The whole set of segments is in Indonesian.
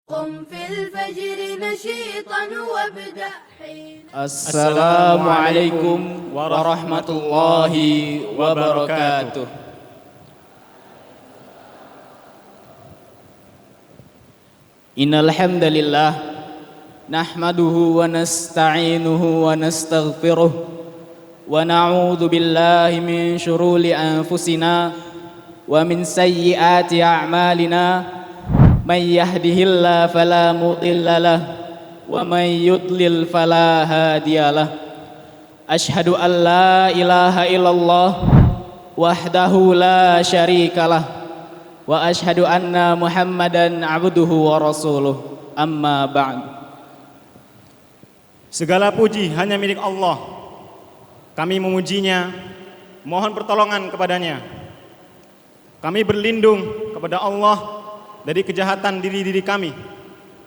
قم في الفجر نشيطا وابدأ حين السلام عليكم ورحمة الله وبركاته. Innal hamdalillah nahmaduhu wa nasta'inuhu wa nastaghfiruh wa na'udzu billahi min shururi anfusina wa min sayyiati a'malina. May yahdihillahu fala mudilla lahu wa may yudlil fala hadiyalah. Asyhadu an la ilaha illallah wahdahu la syarikalah wa asyhadu anna Muhammadan abduhu wa rasuluh. Amma ba'd. Segala puji hanya milik Allah. Kami memujinya, mohon pertolongan kepadanya. Kami berlindung kepada Allah dari kejahatan diri-diri kami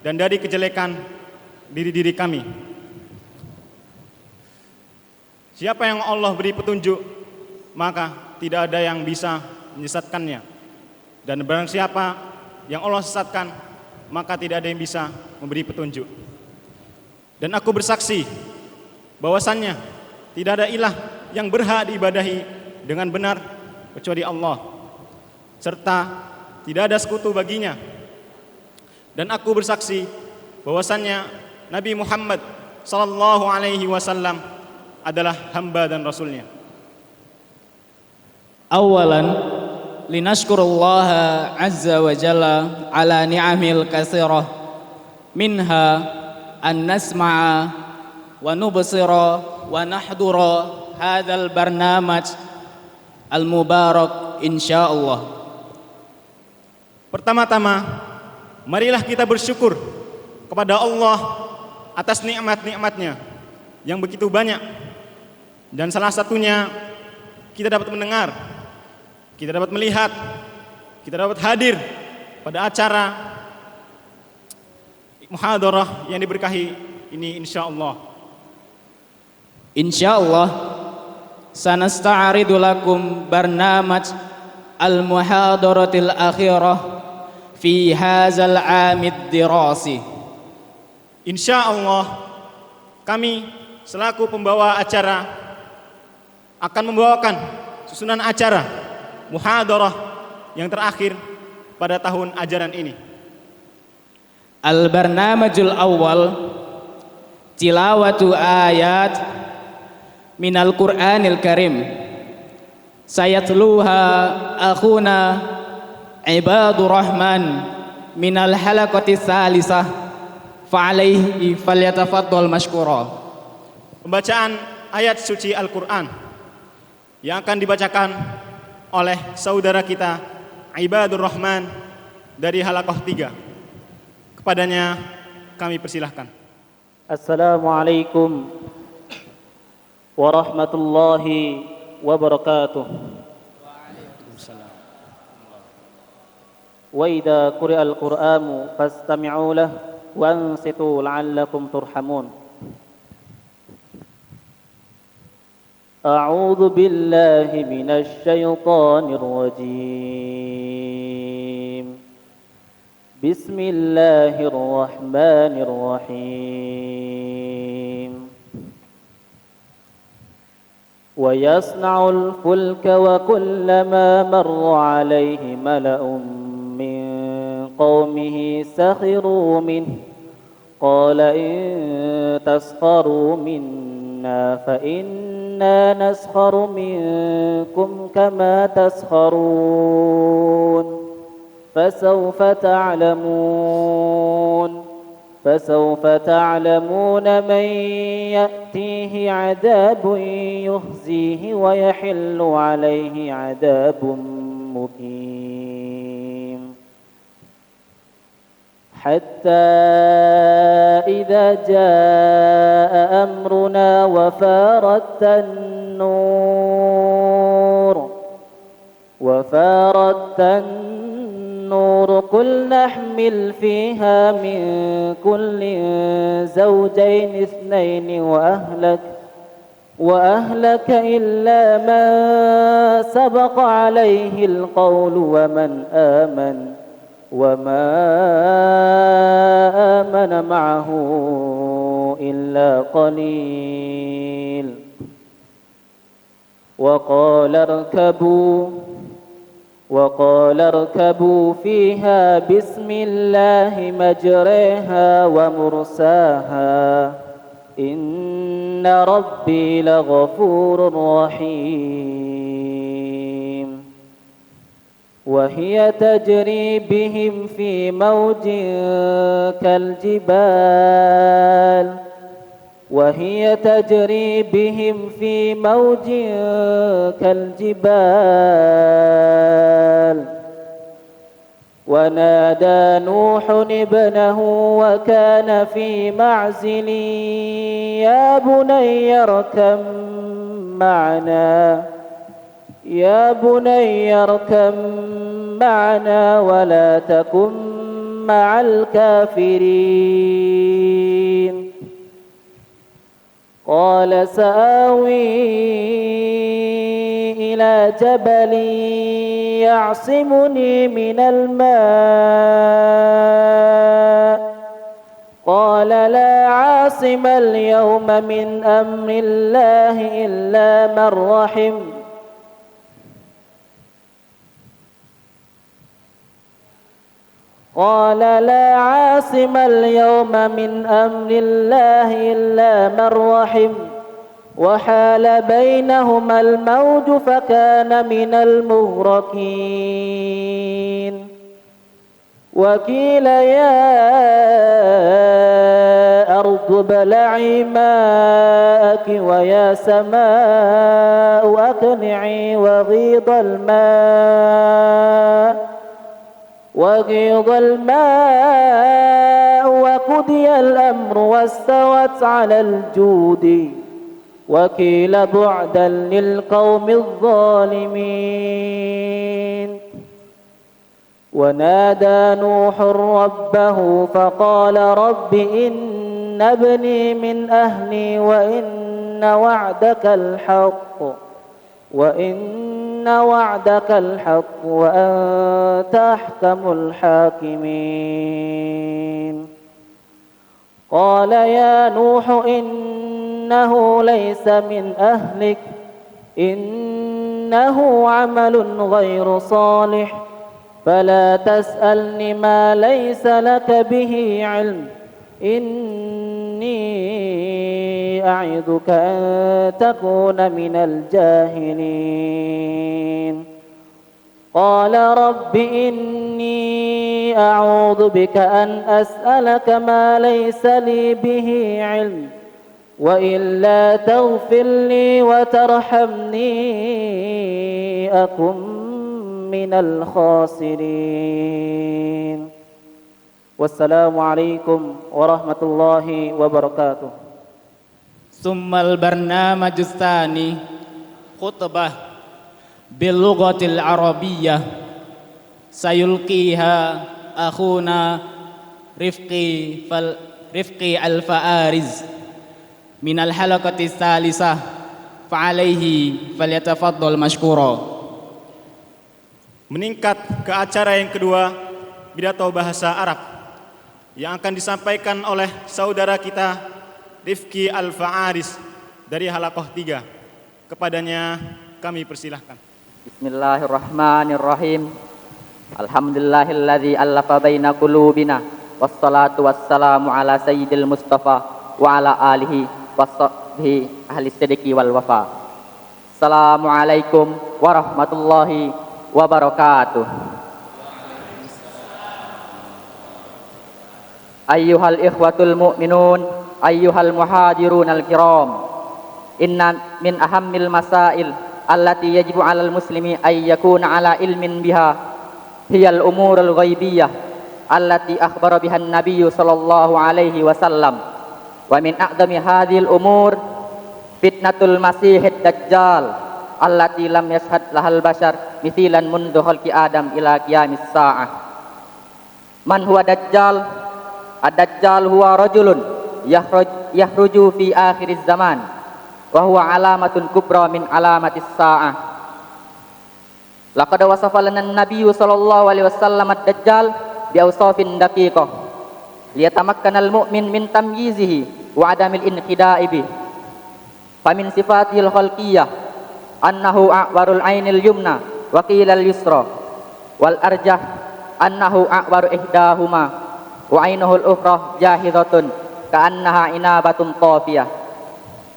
dan dari kejelekan diri-diri kami. Siapa yang Allah beri petunjuk, maka tidak ada yang bisa menyesatkannya. Dan barang siapa yang Allah sesatkan, maka tidak ada yang bisa memberi petunjuk. Dan aku bersaksi bahwasannya tidak ada ilah yang berhak diibadahi dengan benar kecuali Allah, serta tidak ada sekutu baginya. Dan aku bersaksi bahwasannya Nabi Muhammad sallallahu alaihi wasallam adalah hamba dan rasulnya. Awalan linashkurullaha azza wa jalla ala ni'amil katsirah minha an nasma'a wa nubsira wa nahdura hadzal barnamaj al mubarak insyaallah. Pertama-tama, marilah kita bersyukur kepada Allah atas nikmat-nikmatnya yang begitu banyak. Dan salah satunya kita dapat mendengar, kita dapat melihat, kita dapat hadir pada acara muhadarah yang diberkahi ini insyaallah. Insyaallah sanasta'ridu lakum barnamaj al-muhadaratil akhirah fi hadzal 'amid dirasi. Insyaallah kami selaku pembawa acara akan membawakan susunan acara muhadarah yang terakhir pada tahun ajaran ini. Al-barnamajul awwal tilawatu ayat minal Qur'anil Karim sayatluha akhuna Ibadur Rahman minal halaqati tsalisah fa'alaihi falyatafaddal mashkura. Pembacaan ayat suci Al-Quran yang akan dibacakan oleh saudara kita Ibadur Rahman dari halaqah 3. Kepadanya kami persilahkan. Assalamualaikum warahmatullahi wabarakatuh. وإذا قرئ القرآن فاستمعوا له وانصتوا لعلكم ترحمون. أعوذ بالله من الشيطان الرجيم. بسم الله الرحمن الرحيم. ويصنع الفلك وكلما مر عليه ملأ قومه سخروا منه قال إن تسخروا منا فإنا نسخر منكم كما تسخرون فسوف تعلمون من يأتيه عذاب يخزيه ويحل عليه عذاب مقيم. حتى إذا جاء أمرنا وفارت النور قل نحمل فيها من كل زوجين اثنين وأهلك إلا من سبق عليه القول ومن آمن وما آمن معه إلا قليل وقال اركبوا فيها بسم الله مجريها ومرساها إن ربي لغفور رحيم وهي تجري بهم في موج كالجبال ونادى نوح ابنه وكان في معزل يا بني اركب معنا ولا تكن مع الكافرين قال سآوي إلى جبل يعصمني من الماء قال لا عاصم اليوم من أمر الله إلا من رحم وحال بينهما الموج فكان من المغرقين وقيل يا أرض ابلعي ماءك ويا سماء أقلعي وغيض الماء وقضي الأمر واستوت على الجود وقيل بعدا للقوم الظالمين ونادى نوح ربه فقال رب إن ابني من أهلي وإن وعدك الحق وأنت أحكم الحاكمين قال يا نوح إنه ليس من أهلك إنه عمل غير صالح فلا تسألني ما ليس لك به علم إني أعظك أن تكون من الجاهلين قال رب إني أعوذ بك أن أسألك ما ليس لي به علم وإلا تغفر لي وترحمني أكن من الخاسرين والسلام عليكم ورحمة الله وبركاته ثم البرنامج الثاني خطبة باللغة العربية سيلقيها أخونا رفقي الفارز من الحلقة الثالثة فعليه فليتفضل مشكورا. Meningkat ke acara yang kedua, pidato bahasa Arab yang akan disampaikan oleh saudara kita Rifqi Al-Fa'aris dari Halaqah 3. Kepadanya kami persilahkan. Bismillahirrahmanirrahim. Alhamdulillahilladzi allafa baina qulubina wassalatu wassalamu ala sayyidil mustafa wa ala alihi washabbihi ahli sidqi wal wafa. Assalamualaikum warahmatullahi wabarakatuh. Ayyuhal ikhwatul mu'minun, ayyuhal muhadirun al-kiram, inna min ahammil masail allati yajibu 'alal muslimi ay yakuna 'ala ilmin biha hiyal umurul ghaibiyah allati akhbara biha an-nabiyyu sallallahu alaihi wasallam wa min a'dami hadhil umur fitnatul masihid dajjal allati lam yashhad lahal bashar mithilan mundu khalqi adam ila qiyamis sa'ah. Man huwa dajjal? Ad-dajjal huwa rajulun yahruju fi akhiriz zaman wa huwa alamatun kubra min alamatis sa'ah. Laqad wasafa lana an-nabiyyu sallallahu alaihi wasallam ad-dajjal bi awsafin daqiqah liyatamakkanal mu'min min tamyizihi wa adamil inqida'i bih. Famin sifatihil khalqiyah annahu a'warul ainil yumna wa qilal yusra wal arjah annahu a'waru ihdahuma wa ainuhul ukhra jahidatun ka'annaha inabatun tafiyah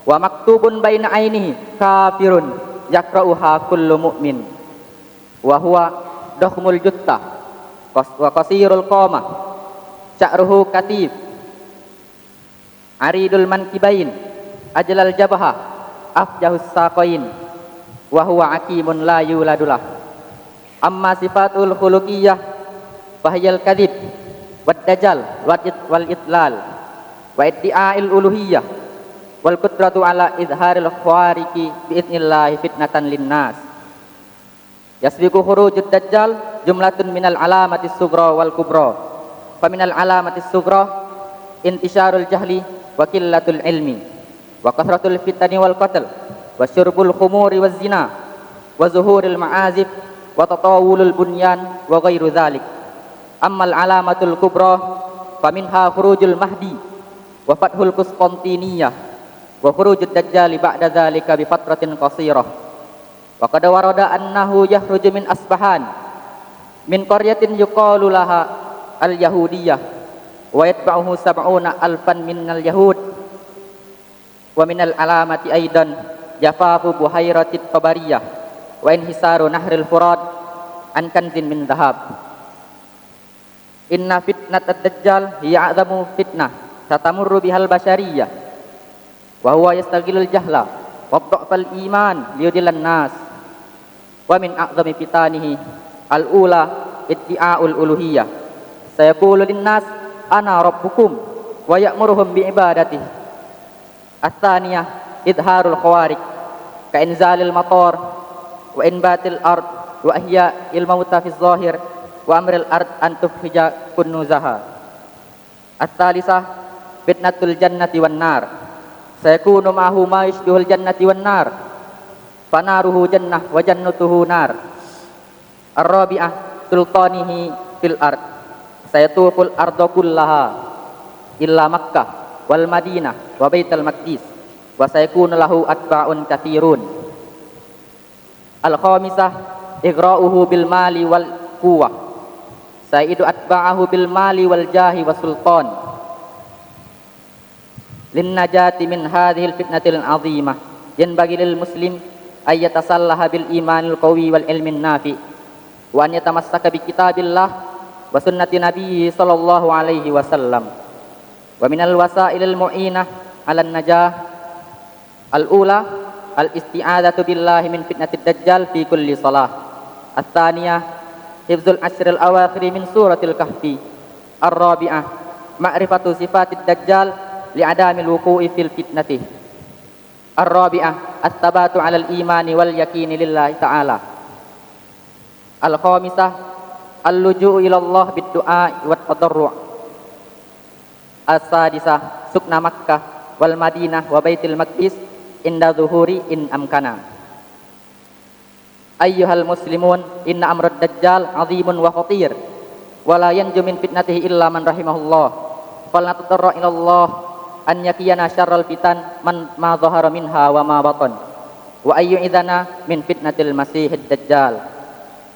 wa maktubun baina ainihi kafirun yakra'uha kullu mu'min wa huwa dakhmul jutta wa qasirul qamah sya'ruhu katif aridul mankibain ajlal jabha afjahus saqain wa huwa aqimun la yuladulah. Amma sifatul khuluqiyah fahiyal kadhib wad dajjal wal idlal wa iddi'ail uluhiyah wal qudratu ala izharil khawariqi bi idnillahi fitnatan linnas. Yasbiqu khurujud dajjal jumlatun minal alamatis sughra wal kubra. Fa minal alamatis sughra intisharul jahli wa qillatul ilmi wa kathratul fitani wal qatl wa syurbul khumuri waz zina wa zuhuril ma'azif wa tatawulul bunyan wa ghairu dhalik. Ammal alamatul kubra faminha khurujul mahdi wa fathul Qustantiniyah wa khurujud dajjali ba'da dhalika bi fatratin qasirah. Wa qad warada annahu yakhruju min Asbahan min qaryatin yuqalu laha al-yahudiyah wa yatba'uhu sab'una alfan minal yahud wa minal alamati aidan jafafu buhairatit tabariyah wa inhisaru nahril furat an kanzin min dhahab. Inna fitnatad dajjal hiya a'zamu fitnah tatamurru bihal bashariyah wa huwa yastaghilul jahla wa dha'fal iman liyudillan nas. Wa min a'zami fitanihi al-ula iddi'aul uluhiyah sayaqulu linnas ana rabbukum wa ya'muruhum bi ibadatihi. Ats-tsaniyah idharul khawariq ka inzalil matar wa inbatil ard wa ihya'il mauta fi zahir wa amril ard an tufhija kunnuzaha. Ats-tsalisah fitnatul jannati wan nar sayakunu ma'ahu ma yashbihul jannati wan nar fanaruhu jannah wa jannatuhu nar. Ar-rabi'ah sultanihi fil ard sayatuful arda kullaha illa Makkah wal Madinah wa Baitul Maqdis wa sayakunu lahu atba'un katsirun. Al-khamisah igra'uhu bil mali wal quwwah sayidu atba'ahu bil mali wal jahi was sultan lin najati min hadhil fitnatil azimah yanbaghi lil muslim ay yatasallaha bil imanil qawi wal ilmin nafi wa an yatamassaka bi kitabillah wa sunnati nabiyyi sallallahu alaihi wasallam. Wa minal wasailil mu'inah 'alan najah al-ula al-isti'adzatu billahi min fitnatid dajjal fi kulli salah. Ats-tsaniyah hifdzul ashril awakhir min suratil kahfi. Ar-rabi'ah ma'rifatu sifatid dajjal li'adamil wuqu'i fil fitnati. Ar-rabi'ah at-tabatu 'alal imani wal yaqini lillahi ta'ala. Al-khamisah al-luju'u ila Allah bid-du'a wat tadarru'. As-sadisah sukna Makkah wal Madinah wa Baitul Maqdis inda zuhuri in amkana. Ayyuhal muslimun inna amrad dajjal 'azimun wa khatir wa la yanju min fitnatihi illa man rahimahullah. Falnatadarra ila Allah an yakiyana syarral fitan man ma zahara minha wa ma batan wa ayyu'idana min fitnatil masihid dajjal.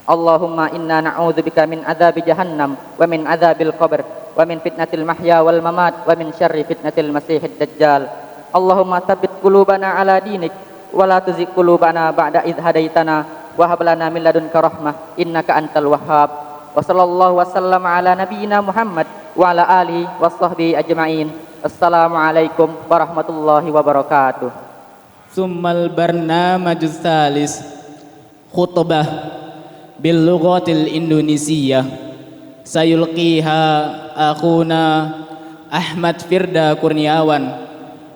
Allahumma inna na'udzubika min adzabi jahannam wa min adzabil qabr wa min fitnatil mahya wal mamat wa min syarri fitnatil masihid dajjal. Allahumma tsabbit qulubana ala dinik wa la tuzigh qulubana ba'da idh hadaitana wa hab lana min ladunka rahmah innaka antal wahhab. Wa sallallahu wasallama ala nabiyyina Muhammad wa ala alihi washabbihi ajma'in. Assalamualaikum warahmatullahi wabarakatuh. Summal barnamajus salis khutbah bil lughatil indonesiyah sayulqiha akhuna Ahmad Firda Kurniawan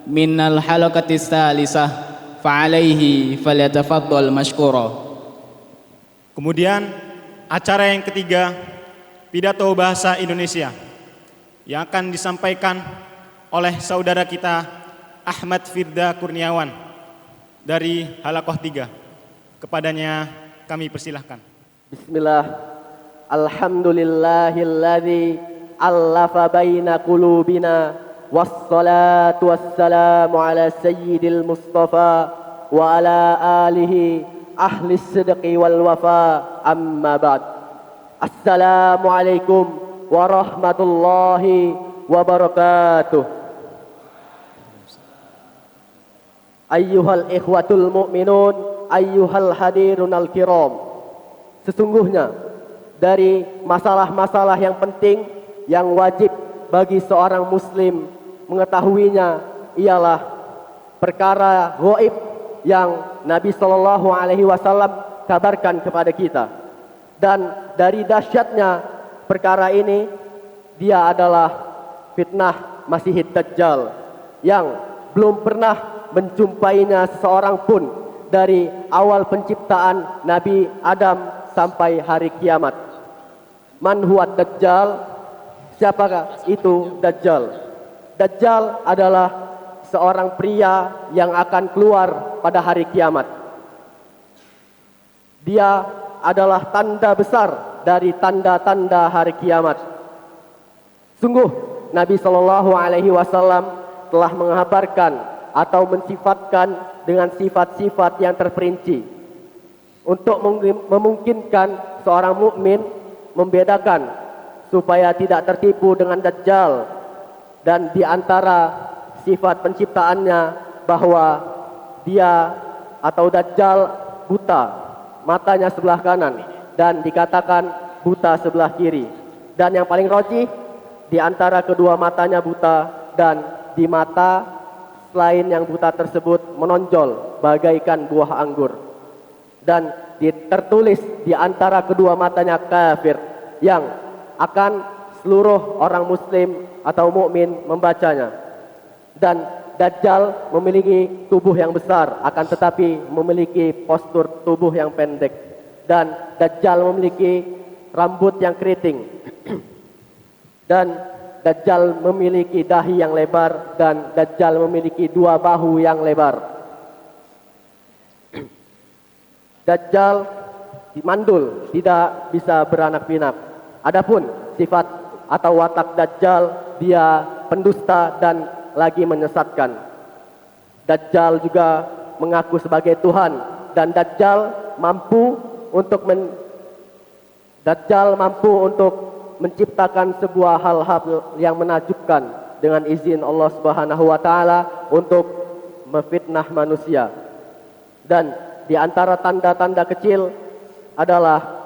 minal halaqatis salisah fa alaihi falyatafaddal mashkura. Kemudian acara yang ketiga, pidato bahasa Indonesia yang akan disampaikan oleh saudara kita Ahmad Firda Kurniawan dari Halaqah 3. Kepadanya kami persilahkan. Bismillah. Alhamdulillahilladzi allafa baina qulubina. Wassalatu wassalamu ala sayyidil Mustafa wa ala alihi ahli sidqi wal wafa. Amma ba'd. Assalamualaikum warahmatullahi wabarakatuh. Ayyuhal ikhwatul mu'minun, ayyuhal hadirun al-kiram. Sesungguhnya dari masalah-masalah yang penting yang wajib bagi seorang muslim mengetahuinya ialah perkara gaib yang Nabi Shallallahu Alaihi Wasallam kabarkan kepada kita. Dan dari dahsyatnya perkara ini, dia adalah fitnah Masihid Dajjal yang belum pernah menjumpainya seseorang pun dari awal penciptaan Nabi Adam sampai hari kiamat. Man huwa Dajjal? Siapakah itu Dajjal? Dajjal adalah seorang pria yang akan keluar pada hari kiamat. Dia adalah tanda besar dari tanda-tanda hari kiamat. Sungguh Nabi Shallallahu Alaihi Wasallam telah mengabarkan atau mensifatkan dengan sifat-sifat yang terperinci untuk memungkinkan seorang mukmin membedakan supaya tidak tertipu dengan Dajjal. Dan di antara sifat penciptaannya bahwa dia atau Dajjal buta, matanya sebelah kanan dan dikatakan buta sebelah kiri. Dan yang paling rajih, di antara kedua matanya buta dan di mata selain yang buta tersebut menonjol bagaikan buah anggur. Dan tertulis di antara kedua matanya kafir, yang akan seluruh orang muslim atau mukmin membacanya. Dan Dajjal memiliki tubuh yang besar, akan tetapi memiliki postur tubuh yang pendek. Dan Dajjal memiliki rambut yang keriting. Dan Dajjal memiliki dahi yang lebar, dan Dajjal memiliki dua bahu yang lebar. Dajjal mandul, tidak bisa beranak pinak. Adapun sifat atau watak Dajjal, dia pendusta dan lagi menyesatkan. Dajjal juga mengaku sebagai Tuhan, dan Dajjal mampu untuk menciptakan sebuah hal-hal yang menakjubkan dengan izin Allah Subhanahu wa taala untuk memfitnah manusia. Dan di antara tanda-tanda kecil adalah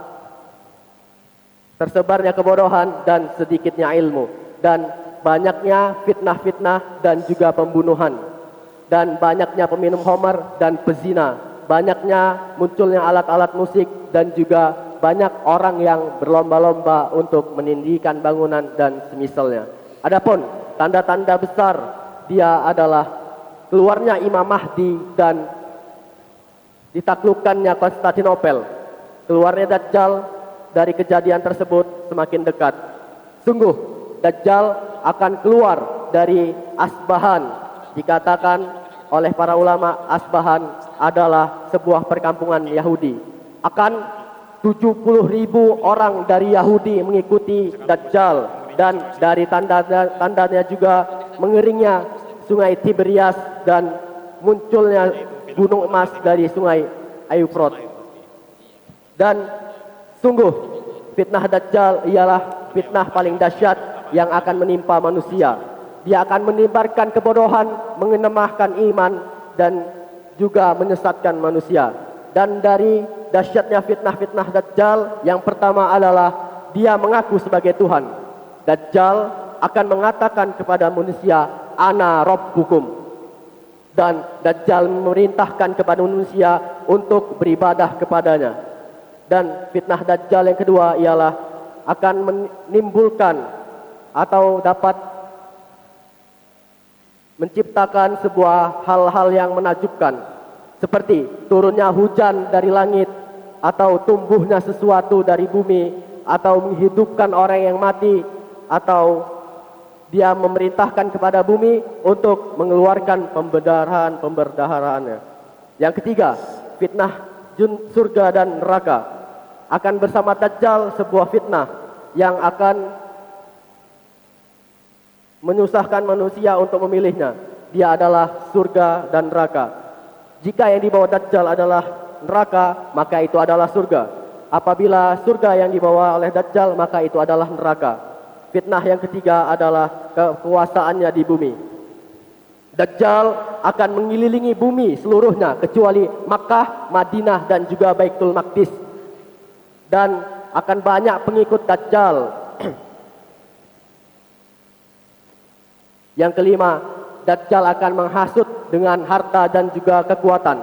tersebarnya kebodohan dan sedikitnya ilmu, dan banyaknya fitnah-fitnah dan juga pembunuhan, dan banyaknya peminum khamar dan pezina, banyaknya munculnya alat-alat musik, dan juga banyak orang yang berlomba-lomba untuk meninggikan bangunan dan semisalnya. Adapun tanda-tanda besar dia adalah keluarnya Imam Mahdi dan ditaklukkannya Konstantinopel. Keluarnya Dajjal dari kejadian tersebut semakin dekat. Sungguh Dajjal akan keluar dari Asbahan. Dikatakan oleh para ulama, Asbahan adalah sebuah perkampungan Yahudi. Akan 70.000 orang dari Yahudi mengikuti Dajjal. Dan dari tandanya juga mengeringnya sungai Tiberias dan munculnya gunung emas dari sungai Eufrat. Dan sungguh fitnah Dajjal ialah fitnah paling dahsyat yang akan menimpa manusia. Dia akan menyebarkan kebodohan, mengenemahkan iman, dan juga menyesatkan manusia. Dan dari dahsyatnya fitnah-fitnah Dajjal, yang pertama adalah dia mengaku sebagai Tuhan. Dajjal akan mengatakan kepada manusia, Ana Rabbukum. Dan Dajjal memerintahkan kepada manusia untuk beribadah kepadanya. Dan fitnah Dajjal yang kedua ialah akan menimbulkan atau dapat menciptakan sebuah hal-hal yang menakjubkan, seperti turunnya hujan dari langit, atau tumbuhnya sesuatu dari bumi, atau menghidupkan orang yang mati, atau dia memerintahkan kepada bumi untuk mengeluarkan pemberdaharaannya. Yang ketiga, fitnah surga dan neraka. Akan bersama Dajjal sebuah fitnah yang akan menyusahkan manusia untuk memilihnya. Dia adalah surga dan neraka. Jika yang dibawa Dajjal adalah neraka, maka itu adalah surga. Apabila surga yang dibawa oleh Dajjal, maka itu adalah neraka. Fitnah yang ketiga adalah kekuasaannya di bumi. Dajjal akan mengelilingi bumi seluruhnya kecuali Makkah, Madinah dan juga Baitul Maqdis. Dan akan banyak pengikut Dajjal. Yang kelima, Dajjal akan menghasut dengan harta dan juga kekuatan.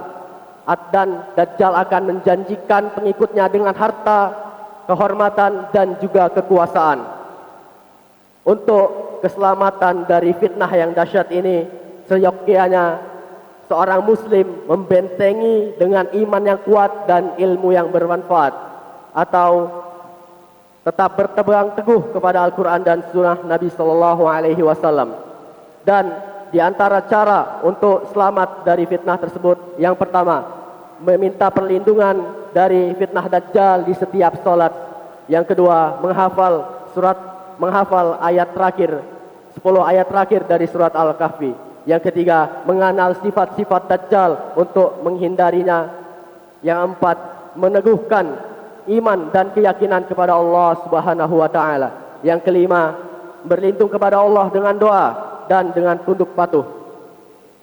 Dan Dajjal akan menjanjikan pengikutnya dengan harta, kehormatan dan juga kekuasaan. Untuk keselamatan dari fitnah yang dahsyat ini, seyogyanya seorang muslim membentengi dengan iman yang kuat dan ilmu yang bermanfaat, atau tetap berpegang teguh kepada Al-Quran dan Sunnah Nabi Sallallahu Alaihi Wasallam. Dan di antara cara untuk selamat dari fitnah tersebut, yang pertama, meminta perlindungan dari fitnah Dajjal di setiap solat. Yang kedua, menghafal ayat terakhir, 10 ayat terakhir dari surat Al-Kahfi. Yang ketiga, mengenal sifat-sifat Dajjal untuk menghindarinya. Yang empat, meneguhkan iman dan keyakinan kepada Allah Subhanahu wa taala. Yang kelima, berlindung kepada Allah dengan doa dan dengan tunduk patuh.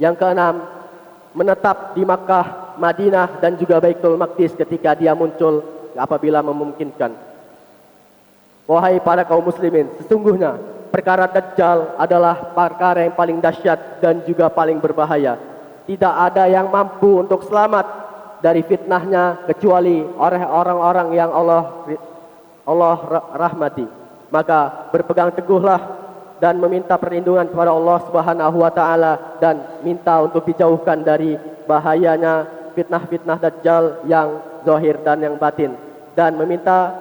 Yang keenam, menetap di Makkah, Madinah dan juga Baitul Maqdis ketika dia muncul apabila memungkinkan. Wahai para kaum muslimin, sesungguhnya perkara Dajjal adalah perkara yang paling dahsyat dan juga paling berbahaya. Tidak ada yang mampu untuk selamat dari fitnahnya kecuali orang-orang yang Allah rahmati. Maka berpegang teguhlah dan meminta perlindungan kepada Allah Subhanahu wa taala dan minta untuk dijauhkan dari bahayanya fitnah-fitnah Dajjal yang zahir dan yang batin, dan meminta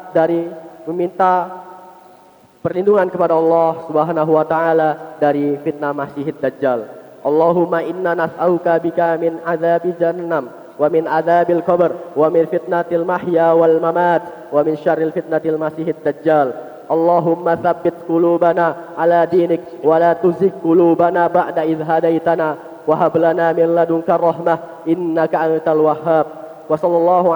perlindungan kepada Allah Subhanahu wa taala dari fitnah Masihid Dajjal. Allahumma inna nas'aluka bika min azabi jahannam wa min azabil qabr wa min fitnatil mahya wal mamat wa min syarril fitnatil Masihid Dajjal. Allahumma tsabbit qulubana ala dinik wa la tuzigh qulubana ba'da idh hadaitana wa hab lana min ladunka rahmah innaka antal wahhab. Wa sallallahu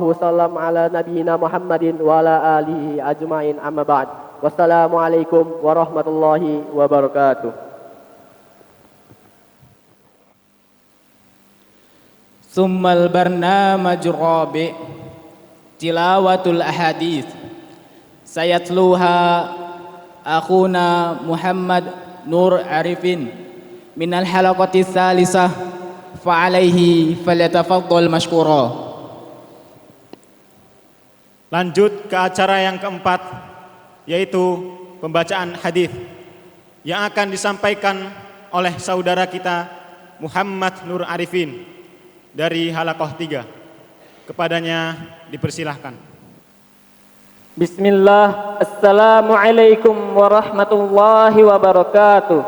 wasallam ala nabiyyina Muhammadin wa ala alihi ajmain, amma ba'd. Wassalamualaikum warahmatullahi wabarakatuh. Summal barnamajur rabi' tilawatul ahadits sayatluha akhuna Muhammad Nur Arifin minal halaqati tsalisah fa alaihi falyatafaddal mashkura. Lanjut ke acara yang keempat, yaitu pembacaan hadis yang akan disampaikan oleh saudara kita Muhammad Nur Arifin dari Halaqah 3. Kepadanya dipersilahkan. Bismillah, Assalamualaikum warahmatullahi wabarakatuh.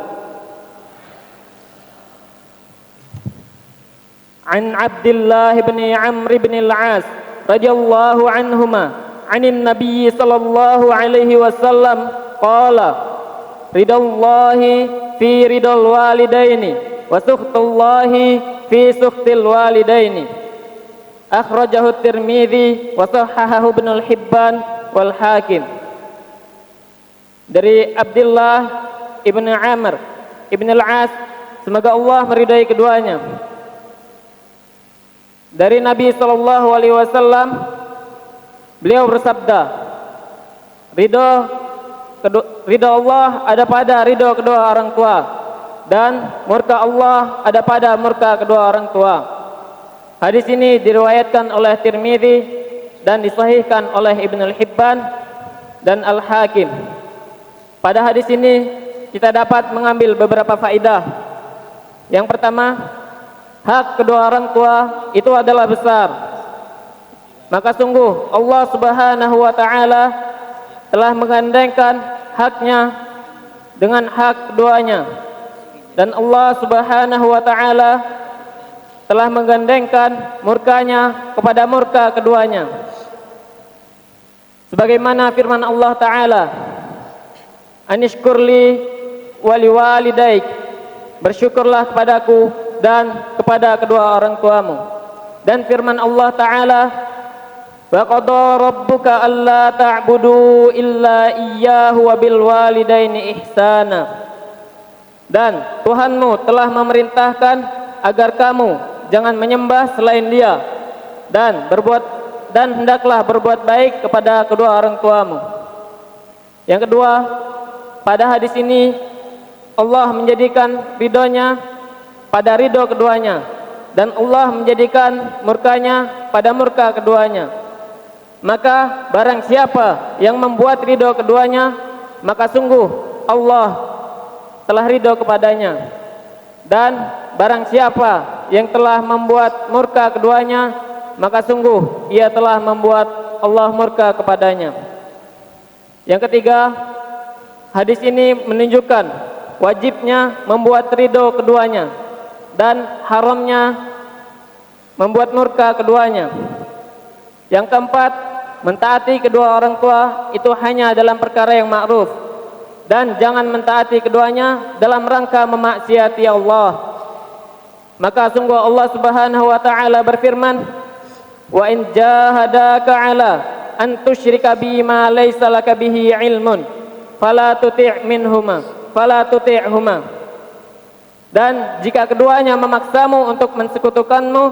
An Abdullah bin Amr bin al-As radhiyallahu anhuma anin Nabi sallallahu alaihi wasallam qala ridallahi fi ridal walidaini wa sukhtullahi fi sukhtil walidaini. Akhrajahu Tirmidzi wa sahahahu Ibnu Hibban wal Hakim. Dari Abdullah ibn Amr ibn al-As, semoga Allah meridai keduanya, dari Nabi sallallahu alaihi wasallam, beliau bersabda, ridho Allah ada pada ridho kedua orang tua, dan murka Allah ada pada murka kedua orang tua. Hadis ini diriwayatkan oleh Tirmidzi dan disahihkan oleh Ibnu Hibban dan Al-Hakim. Pada hadis ini kita dapat mengambil beberapa faedah. Yang pertama, hak kedua orang tua itu adalah besar. Maka sungguh Allah Subhanahu wa taala telah menggandengkan haknya dengan hak keduanya. Dan Allah Subhanahu wa taala telah menggandengkan murkanya kepada murka keduanya. Sebagaimana firman Allah taala, Anishkurli waliwalidaik, bersyukurlah kepadaku dan kepada kedua orang tuamu. Dan firman Allah Ta'ala, wa qada rabbuka alla ta'budu illa iyyahu wa bil walidaini ihsana. Dan Tuhanmu telah memerintahkan agar kamu jangan menyembah selain Dia dan hendaklah berbuat baik kepada kedua orang tuamu. Yang kedua, pada hadis ini Allah menjadikan ridhonya pada ridho keduanya dan Allah menjadikan murkanya pada murka keduanya. Maka barang siapa yang membuat ridho keduanya, maka sungguh Allah telah ridho kepadanya. Dan barang siapa yang telah membuat murka keduanya, maka sungguh ia telah membuat Allah murka kepadanya. Yang ketiga, hadis ini menunjukkan wajibnya membuat ridho keduanya dan haramnya membuat murka keduanya. Yang keempat, mentaati kedua orang tua itu hanya dalam perkara yang ma'ruf, dan jangan mentaati keduanya dalam rangka memaksiati Allah. Maka sungguh Allah Subhanahu wa taala berfirman, wa in jahadaka ala an tusyrika bima laysa laka bihi ilmun fala tuti'huma. Dan jika keduanya memaksamu untuk mensekutukanku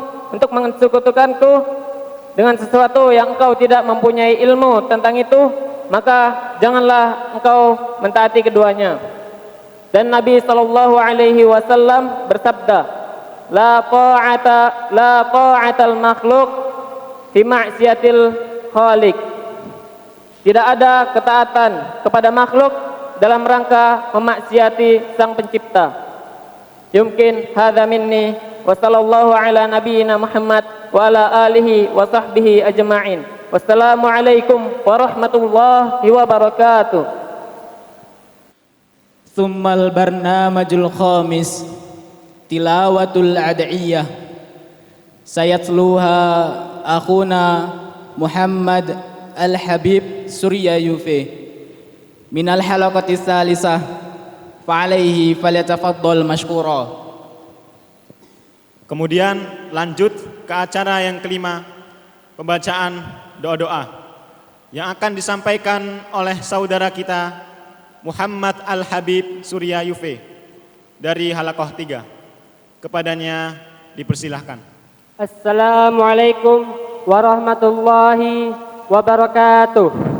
dengan sesuatu yang engkau tidak mempunyai ilmu tentang itu, maka janganlah engkau mentaati keduanya. Dan Nabi SAW bersabda, la ta'atal makhluk fi ma'siyatil khaliq. Tidak ada ketaatan kepada makhluk dalam rangka memaksiati Sang Pencipta. Yumkin hadza minni wa sallallahu ala nabiyyina Muhammad wa ala alihi wa sahbihi ajma'in. Wassalamu alaikum warahmatullahi wabarakatuh. Tsummal barnamajul khamis tilawatul ad'iyah sayatluha akhuna Muhammad Al-Habib Surya Yufi minal halaqati salisah fa'alaihi falyatafaddal mashkura. Kemudian lanjut ke acara yang kelima, pembacaan doa-doa yang akan disampaikan oleh saudara kita Muhammad Al-Habib Surya Yufi dari Halaqah 3. Kepadanya dipersilahkan. Assalamualaikum warahmatullahi wabarakatuh.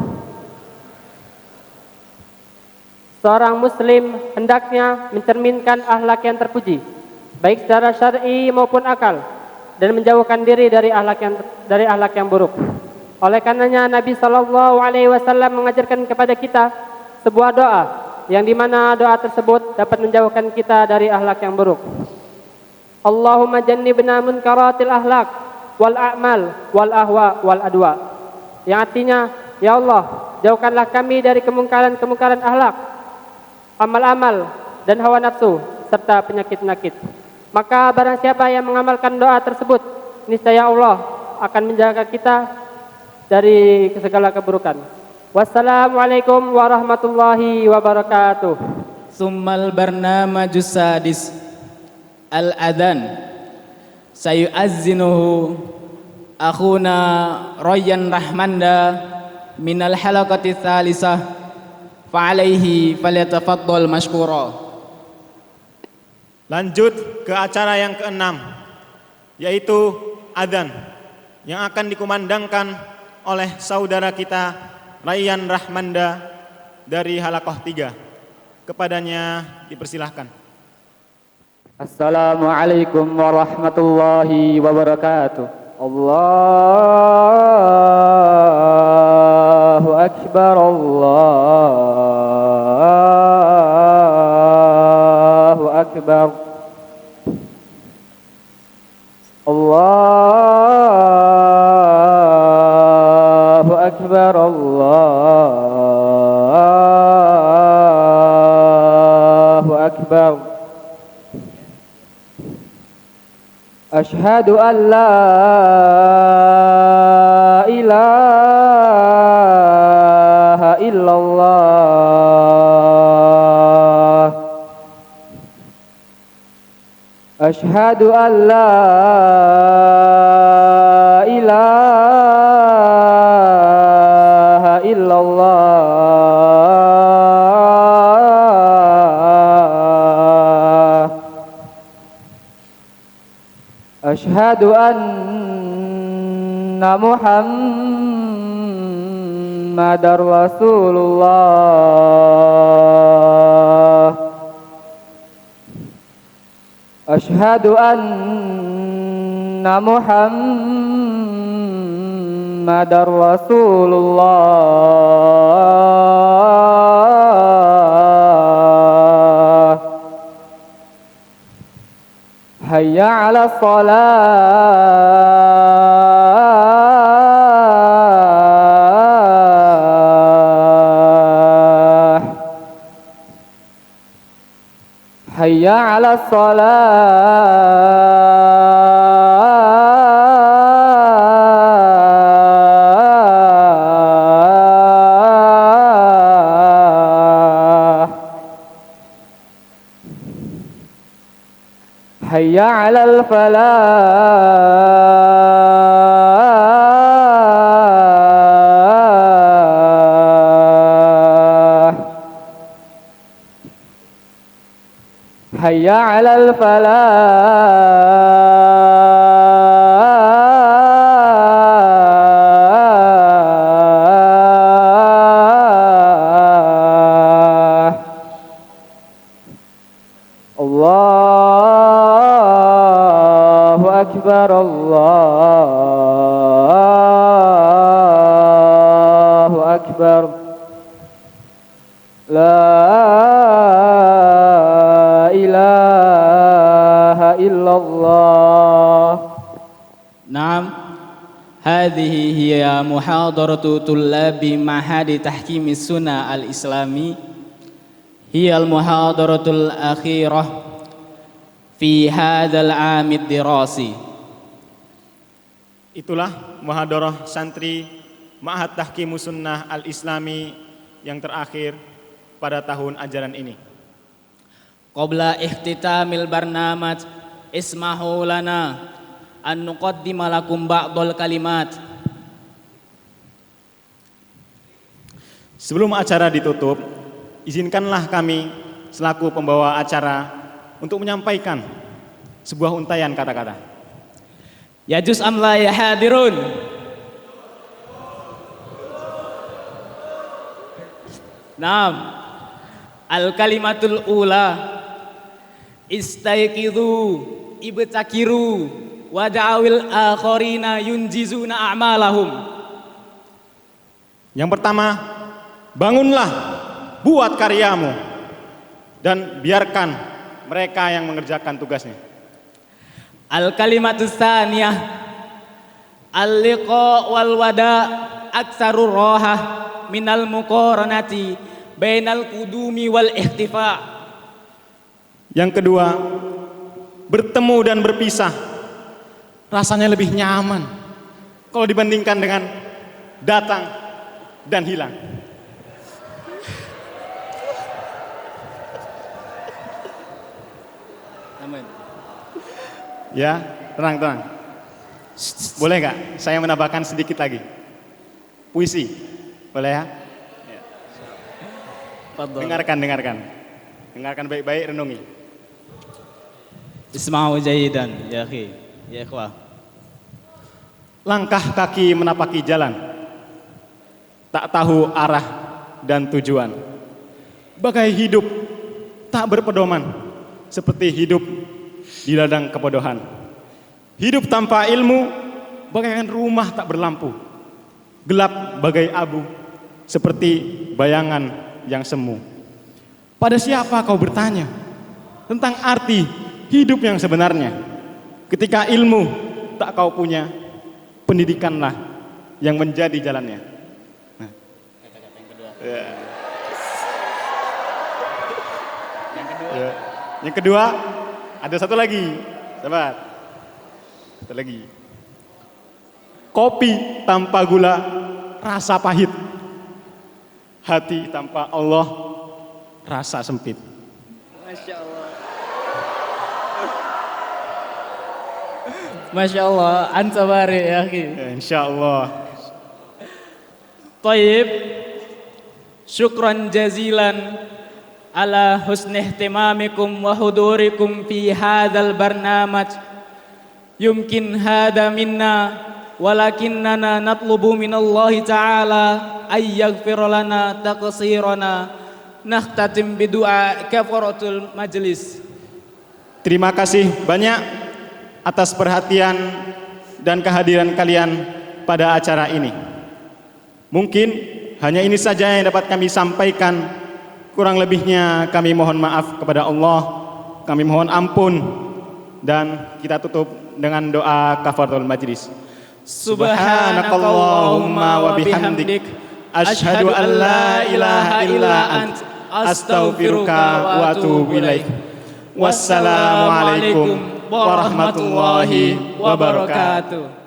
Seorang muslim hendaknya mencerminkan akhlak yang terpuji, baik secara syar'i maupun akal, dan menjauhkan diri dari akhlak yang buruk. Oleh karenanya Nabi SAW mengajarkan kepada kita sebuah doa, yang dimana doa tersebut dapat menjauhkan kita dari akhlak yang buruk. Allahumma jannibna munkaratil akhlak wal a'mal wal ahwa wal adwa. Yang artinya, ya Allah, jauhkanlah kami dari kemungkaran-kemungkaran akhlak, amal-amal dan hawa nafsu serta penyakit-penyakit. Maka barang siapa yang mengamalkan doa tersebut, niscaya Allah akan menjaga kita dari segala keburukan. Wassalamualaikum warahmatullahi wabarakatuh. Tsummal barnamajus sadis al-adhan sayu'azzinuhu akhuna Rayyan Rahmanda minal halaqati tsalisah fa'alaihi falyatafaddal mashkura. Lanjut ke acara yang keenam, yaitu adzan yang akan dikumandangkan oleh saudara kita Rayyan Rahmanda dari Halaqah 3. Kepadanya dipersilahkan. Assalamualaikum warahmatullahi wabarakatuh. Allahu akbar, Allahu akbar, Allahu akbar, Allahu akbar. Ashhadu an la ilaha illallah أشهد أن لا إله إلا الله أشهد أن محمد رسول الله أشهد أن محمد رسول الله حي على الصلاة حي على الصلاة حي على الفلاح حي على الفلاح الله أكبر الله أكبر لا إله إلا الله نعم هذه هي محاضرة طلاب معهد تحكيم السنة الإسلامي هي المحاضرة الأخيرة في هذا العام الدراسي. Itulah muhadarah santri Ma'had Tahkimus Sunnah Al-Islami yang terakhir pada tahun ajaran ini. Qabla ikhtitamil barnamaj ismahu lana an nuqaddima lakum ba'dal kalimat. Sebelum acara ditutup, izinkanlah kami selaku pembawa acara untuk menyampaikan sebuah untayan kata-kata. Ya juz amla ya hadirun. Naam. Al kalimatul ula istayqidhu ibtakiru wa da'awil akharina yunjizuna a'malahum. Yang pertama, bangunlah, buat karyamu dan biarkan mereka yang mengerjakan tugasnya. Al kalimatus tsaniyah al-liqa wal wada aktsarur rohah minal muqaranati bainal qudumi wal ihtifa. Yang kedua, bertemu dan berpisah rasanya lebih nyaman kalau dibandingkan dengan datang dan hilang. Amin. Ya, tenang. Boleh nggak saya menambahkan sedikit lagi? Puisi, boleh ya? Dengarkan baik-baik, renungi. Isma'u jayidan ya akhi, ya ikhwah. Langkah kaki menapaki jalan, tak tahu arah dan tujuan. Bagai hidup tak berpedoman, seperti hidup di ladang kebodohan. Hidup tanpa ilmu bagaikan rumah tak berlampu, gelap bagai abu, seperti bayangan yang semu. Pada siapa kau bertanya tentang arti hidup yang sebenarnya? Ketika ilmu tak kau punya, pendidikanlah yang menjadi jalannya. Nah. Kata-kata yang kedua. Yang kedua, ada satu lagi, sahabat. Satu lagi. Kopi tanpa gula rasa pahit. Hati tanpa Allah rasa sempit. Masya Allah. Masya Allah, anta bari ya akhi. Ya, insyaallah. Tayyib, syukran jazilan ala husni ihtimamikum wa hudurikum fi hadzal barnamaj. Yumkin hadha minna walakinnana natlubu minallahi ta'ala ay yaghfir lana taqsirana. Nakhtatim bidu'a kafaratul majlis. Terima kasih banyak atas perhatian dan kehadiran kalian pada acara ini. Mungkin hanya ini saja yang dapat kami sampaikan. Kurang lebihnya kami mohon maaf kepada Allah. Kami mohon ampun. Dan kita tutup dengan doa kafaratul majlis. Subhanakallahumma wa bihamdik, asyhadu an la ilaha illa ant, astaghfiruka wa atubu ilaik. Wassalamualaikum warahmatullahi wabarakatuh.